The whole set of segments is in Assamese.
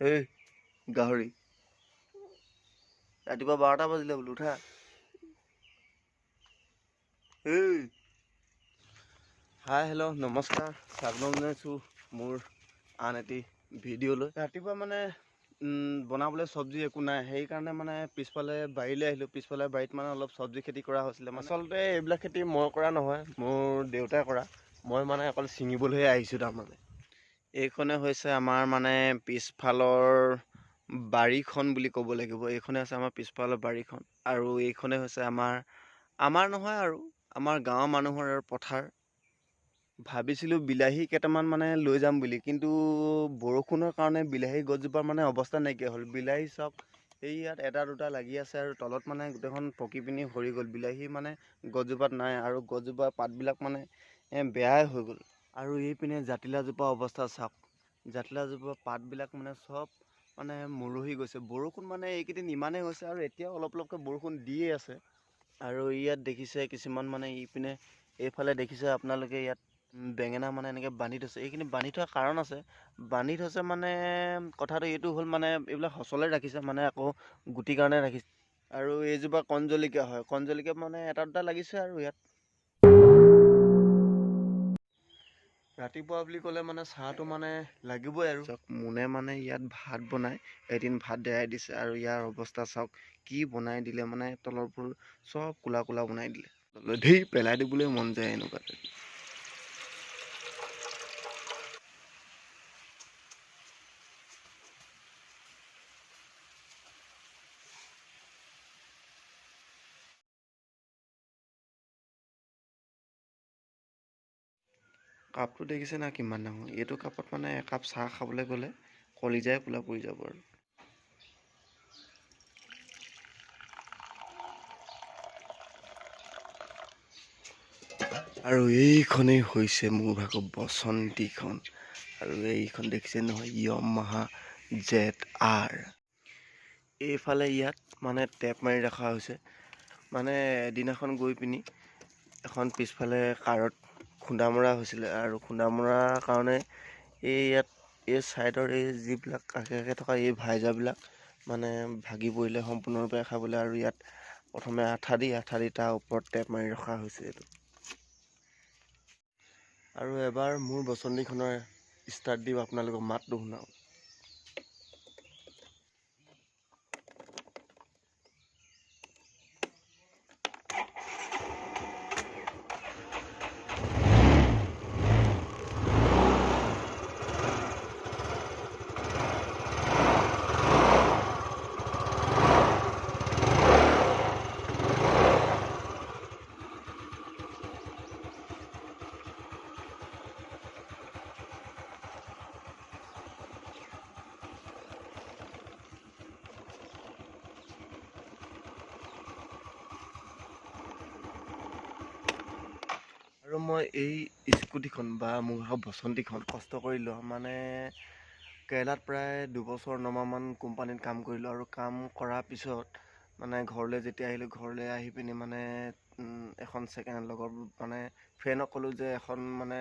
এই গাহৰি ৰাতিপুৱা 12টা বাজিলে বোলো উঠা। এই হাই হেল্ল' নমস্কাৰ, স্বাগতম জনাইছোঁ মোৰ আন এটি ভিডিঅ'লৈ। ৰাতিপুৱা মানে বনাবলৈ চব্জি একো নাই, সেইকাৰণে মানে পিছফালে বাৰীলৈ আহিলোঁ। পিছফালে বাৰীত মানে অলপ চব্জি খেতি কৰা হৈছিলে। আচলতে এইবিলাক খেতি মই কৰা নহয়, মোৰ দেউতাই কৰা। মই মানে অকল ছিঙিবলৈহে আহিছোঁ। তাৰমানে এইখনে হৈছে আমাৰ মানে পিছফালৰ বাৰীখন বুলি ক'ব লাগিব। এইখনে হৈছে আমাৰ পিছফালৰ বাৰীখন, আৰু এইখনে হৈছে আমাৰ নহয় আৰু আমাৰ গাঁৱৰ মানুহৰ পথাৰ। ভাবিছিলোঁ বিলাহী কেইটামান মানে লৈ যাম বুলি, কিন্তু বৰষুণৰ কাৰণে বিলাহী গছজোপাৰ মানে অৱস্থা নাইকিয়া হ'ল। বিলাহী চাওক, এই ইয়াত এটা দুটা লাগি আছে আৰু তলত মানে গোটেইখন পকি পিনি সৰি গ'ল। বিলাহী মানে গছজোপাত নাই, আৰু গছজোপাৰ পাতবিলাক মানে বেয়াই হৈ গ'ল। আৰু এইপিনে জাতিলাওজোপা অৱস্থা চাওক, জাতিলাওজোপাৰ পাতবিলাক মানে চব মানে মৰহি গৈছে। বৰষুণ মানে এইকেইদিন ইমানেই হৈছে, আৰু এতিয়াও অলপ অলপকৈ বৰষুণ দিয়ে আছে। আৰু ইয়াত দেখিছে কিছুমান মানে ইপিনে এইফালে দেখিছে আপোনালোকে, ইয়াত বেঙেনা মানে এনেকৈ বান্ধি থৈছে। এইখিনি বান্ধি থোৱাৰ কাৰণ আছে, বান্ধি থৈছে মানে কথাটো এইটো হ'ল মানে এইবিলাক সচলে ৰাখিছে, মানে আকৌ গুটিৰ কাৰণে ৰাখিছে। আৰু এইজোপা কণ জলকীয়া হয়, কণ জলকীয়া মানে এটা দুটা লাগিছে। আৰু ইয়াত ৰাতিপুৱা বুলি ক'লে মানে চাহটো মানে লাগিবই। আৰু চাওক, মোনে মানে ইয়াত ভাত বনাই এদিন ভাত দেৰাই দিছে, আৰু ইয়াৰ অৱস্থা চাওক কি বনাই দিলে, মানে তলৰবোৰ চব কোলা কোলা বনাই দিলে। ধেই পেলাই দিবলৈ মন যায় এনেকুৱাতে। কাপটো দেখিছে না কিমান ডাঙৰ। এইটো কাপত মানে একাপ চাহ খাবলৈ গ'লে কলিজাই পোলা পৰি যাব। আৰু এইখনেই হৈছে মোৰ ভাগৰ বসন্তীখন। আৰু এইখন দেখিছে নহয়, য়ামাহা ZR। এইফালে ইয়াত মানে টেপ মাৰি ৰখা হৈছে। মানে এদিনাখন গৈ পিনি এখন পিছফালে কাৰত খুন্দা মৰা হৈছিলে, আৰু খুন্দা মৰাৰ কাৰণে ইয়াত এই ছাইডৰ এই যিবিলাক কাষে কাষে থকা এই ভাইজাৰবিলাক মানে ভাগি পৰিলে সম্পূৰ্ণৰূপে খাবলৈ। আৰু ইয়াত প্ৰথমে আঠা দি তাৰ ওপৰত টেপ মাৰি ৰখা হৈছে এইটো। আৰু এবাৰ মোৰ বসন্তীখনৰ ষ্টাৰ্ট দিওঁ, আপোনালোকক মাতটো শুনাওঁ। আৰু মই এই স্কুটিখন বা মোৰ বসন্তীখন কষ্ট কৰি লোৱা মানে কেৰেলাত প্ৰায় 2 বছৰ 9 মাহমান কোম্পানীত কাম কৰিলোঁ। আৰু কাম কৰাৰ পিছত মানে ঘৰলৈ যেতিয়া আহিলোঁ, ঘৰলৈ আহি পিনি মানে এখন ছেকেণ্ড হেণ্ড লগৰ মানে ফ্ৰেণ্ডক ক'লোঁ যে এখন মানে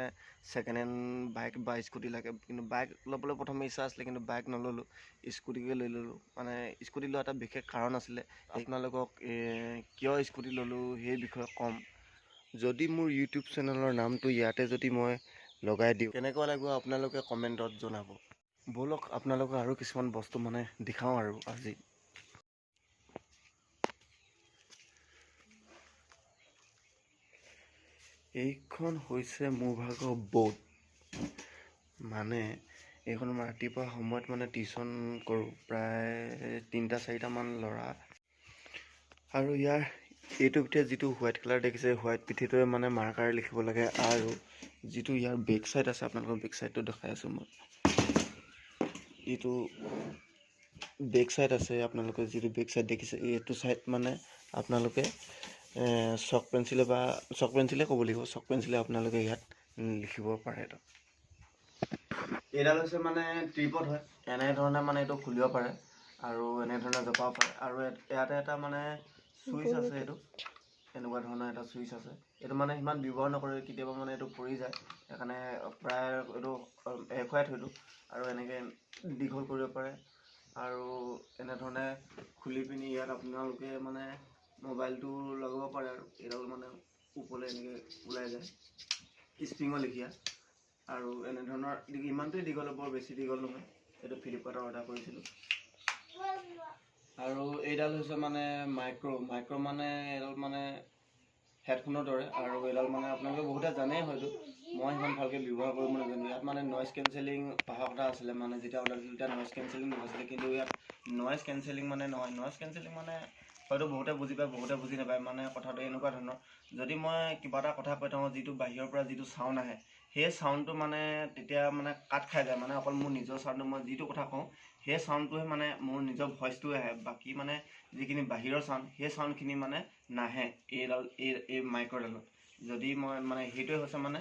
ছেকেণ্ড হেণ্ড বাইক বা স্কুটি লাগে। কিন্তু বাইক ল'বলৈ প্ৰথমে ইচ্ছা আছিলে, কিন্তু বাইক নল'লোঁ, স্কুটিকে লৈ ল'লোঁ। মানে স্কুটি লোৱা এটা বিশেষ কাৰণ আছিলে। আপোনালোকক কিয় স্কুটি ল'লোঁ সেই বিষয়ে ক'ম। যদি মোৰ ইউটিউব চেনেলৰ নামটো ইয়াতে যদি মই লগাই দিওঁ, কেনেকুৱা লাগিব আপোনালোকে কমেণ্টত জনাব। ব'লক আপোনালোকক আৰু কিছুমান বস্তু মানে দেখাওঁ। আৰু আজি এইখন হৈছে মোৰ ভাগৰ ব'ট। মানে এইখন মই ৰাতিপুৱা সময়ত মানে টিউশ্যন কৰোঁ, প্ৰায় 3-4টামান ল'ৰা। আৰু ইয়াৰ এইটোৰ ভিতৰত যিটো হোৱাইট কালাৰ দেখিছে, হোৱাইট পিঠিটোৱে মানে মাৰ্কাৰে লিখিব লাগে। আৰু যিটো ইয়াৰ বেক চাইড আছে, আপোনালোকৰ বেক চাইডটো দেখাই আছোঁ মই। এইটো বেক চাইড আছে, আপোনালোকে যিটো বেক চাইড দেখিছে, এইটো চাইড মানে আপোনালোকে চক পেঞ্চিলে ক'ব লাগিব, চক পেঞ্চিলে আপোনালোকে ইয়াত লিখিব পাৰে। এইডাল হৈছে মানে ট্ৰিপড হয়, এনেধৰণে মানে এইটো খুলিব পাৰে আৰু এনেধৰণে জপাব পাৰে। আৰু ইয়াতে এটা মানে চুইচ আছে, এইটো এনেকুৱা ধৰণৰ এটা চুইচ আছে। এইটো মানে সিমান ব্যৱহাৰ নকৰে, কেতিয়াবা মানে এইটো পৰি যায়, সেইকাৰণে প্ৰায় এইটো এৰুৱাই থৈ দিওঁ। আৰু এনেকৈ দীঘল কৰিব পাৰে। আৰু এনেধৰণে খুলি পিনি ইয়াত আপোনালোকে মানে মোবাইলটো লগাব পাৰে আৰু এইডাল মানে ওপৰলৈ এনেকৈ ওলাই যায় স্প্ৰিঙৰ লেখীয়া। আৰু এনেধৰণৰ ইমানটোৱে দীঘল, বৰ বেছি দীঘল নহয়। এইটো ফ্লিপকাৰ্টত অৰ্ডাৰ কৰিছিলোঁ। আৰু এইডাল হৈছে মানে মাইক্ৰ' মানে এইডাল মানে হেডফোনৰ দৰে। আৰু এইডাল মানে আপোনালোকে বহুতে জানেই হয়তো, মই সিমান ভালকৈ ব্যৱহাৰ কৰিব নাজানো। ইয়াত মানে নইজ কেঞ্চেলিং অহা কথা আছিলে, মানে যেতিয়া অৰ্ডাৰ দিছিলোঁ তেতিয়া নইজ কেঞ্চেলিং নহৈছিলে, কিন্তু ইয়াত নইজ কেঞ্চেলিং মানে নহয়। নইজ কেঞ্চেলিং মানে হয়তো বহুতে বুজি পায়, বহুতে বুজি নাপায়। মানে কথাটো এনেকুৱা ধৰণৰ, যদি মই কিবা এটা কথা কৈ থাকোঁ, যিটো বাহিৰৰ পৰা যিটো চাউণ্ড আহে, সেই চাউণ্ডটো মানে তেতিয়া মানে কাট খাই যায়। মানে অকল মোৰ নিজৰ চাউণ্ডটো, মই যিটো কথা কওঁ সেই চাউণ্ডটোহে মানে মোৰ নিজৰ ভইচটোৱে আহে। বাকী মানে যিখিনি বাহিৰৰ চাউণ্ড, সেই চাউণ্ডখিনি মানে নাহে এই মাইক্ৰ'ডালত। যদি মই মানে সেইটোৱে হৈছে মানে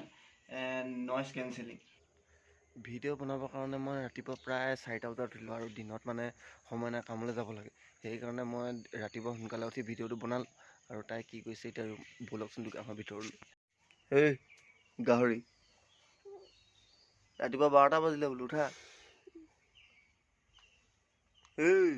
নইজ কেঞ্চেলিং। ভিডিঅ' বনাবৰ কাৰণে মই ৰাতিপুৱা প্ৰায় 4টা বজাত উঠিলোঁ, আৰু দিনত মানে সময় নাই, কামলৈ যাব লাগে। সেইকাৰণে মই ৰাতিপুৱা সোনকালে উঠি ভিডিঅ'টো বনালোঁ। আৰু তাই কি কৰিছে এতিয়া ব'লকচোন দোকানৰ ভিতৰলৈ। এই গাহৰি, ৰাতিপুৱা 12টা বাজিলে বোলো, উঠা। এই